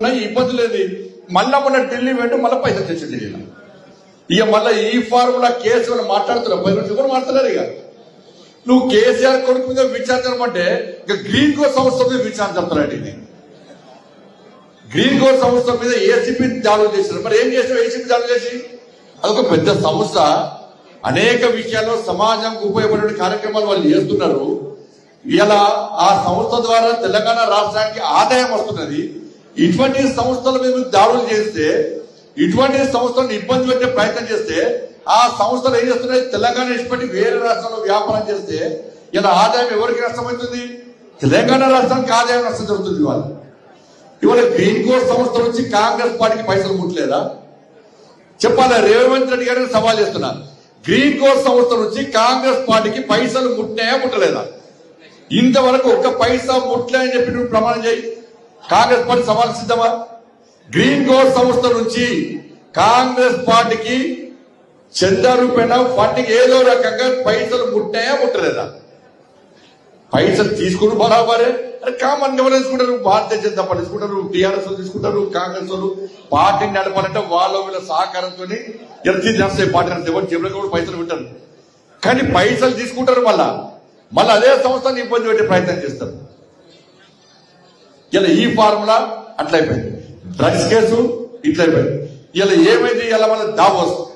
ఇబ్బంది లేదు. మళ్ళా మన ఢిల్లీ వెంట మళ్ళీ పైసలు తెచ్చింది. ఇక మళ్ళీ ఈ ఫార్ములా కేసు మాట్లాడుతున్నావు 10 రోజులు కూడా మాట్లాడారు. ఇక నువ్వు కేసీఆర్ కొడుకు మీద విచారించమంటే ఇక గ్రీన్ కోర్ సంస్థ మీద విచారణ చెప్తారండి. గ్రీన్ కోర్ సంస్థ మీద ఏసీపీ దాడులు చేశారు. మరి ఏం చేశారు ఏసీపీ దాడులు చేసి? అదొక పెద్ద సంస్థ, అనేక విషయాల్లో సమాజంకు ఉపయోగపడే కార్యక్రమాలు వాళ్ళు చేస్తున్నారు. ఇలా ఆ సంస్థ ద్వారా తెలంగాణ రాష్ట్రానికి ఆదాయం వస్తున్నది. ఇటువంటి సంస్థల మీద దాడులు చేస్తే, ఇటువంటి సంస్థలను ఇబ్బంది పెట్టే ప్రయత్నం చేస్తే, ఆ సంస్థలు ఏం చేస్తున్నాయి? తెలంగాణ ఇష్టపడి వేరే రాష్ట్రంలో వ్యాపారం చేస్తే ఇలా ఆదాయం ఎవరికి నష్టమవుతుంది? తెలంగాణ రాష్ట్రానికి ఆదాయం నష్టం జరుగుతుంది. ఇవాళ గ్రీన్ కోర్ సంస్థ నుంచి కాంగ్రెస్ పార్టీకి పైసలు ముట్టలేదా? చెప్పాలా? రేవంత్ రెడ్డి గారిని సవాల్ చేస్తున్నా, గ్రీన్ కోర్ సంస్థ నుంచి కాంగ్రెస్ పార్టీకి పైసలు ముట్టినాయా ముట్టలేదా? ఇంతవరకు ఒక్క పైసా ముట్టలే అని చెప్పి నువ్వు ప్రమాణం చేయి. కాంగ్రెస్ పార్టీ సవాల్ సిద్ధమా? గ్రీన్ కోర్ సంస్థ నుంచి కాంగ్రెస్ పార్టీకి చందా రూపేణ ఫండింగ్ ఏదో రకంగా పైసలు ముట్టాయా ముట్టలేదా? పైసలు తీసుకుని బరాబరే. అరే కామన్ ఎవరు తీసుకుంటారు? భారతీయ జనతా పార్టీ తీసుకుంటారు, టీఆర్ఎస్ తీసుకుంటారు, కాంగ్రెస్ వాళ్ళు పార్టీని నడపాలంటే వాళ్ళ వీళ్ళ సహకారంతో నడుస్తాయి. పార్టీ నడిస్తే ఎవరు చెప్పిన కూడా పైసలు పెట్టారు. కానీ పైసలు తీసుకుంటారు, మళ్ళా అదే సంస్థని ఇబ్బంది పెట్టే ప్రయత్నం చేస్తారు. ఇలా ఈ ఫార్ములా అట్లయిపోయింది, డ్రగ్స్ కేసు ఇట్లయిపోయింది. ఇలా ఏమైంది? ఇలా మళ్ళీ దావోస్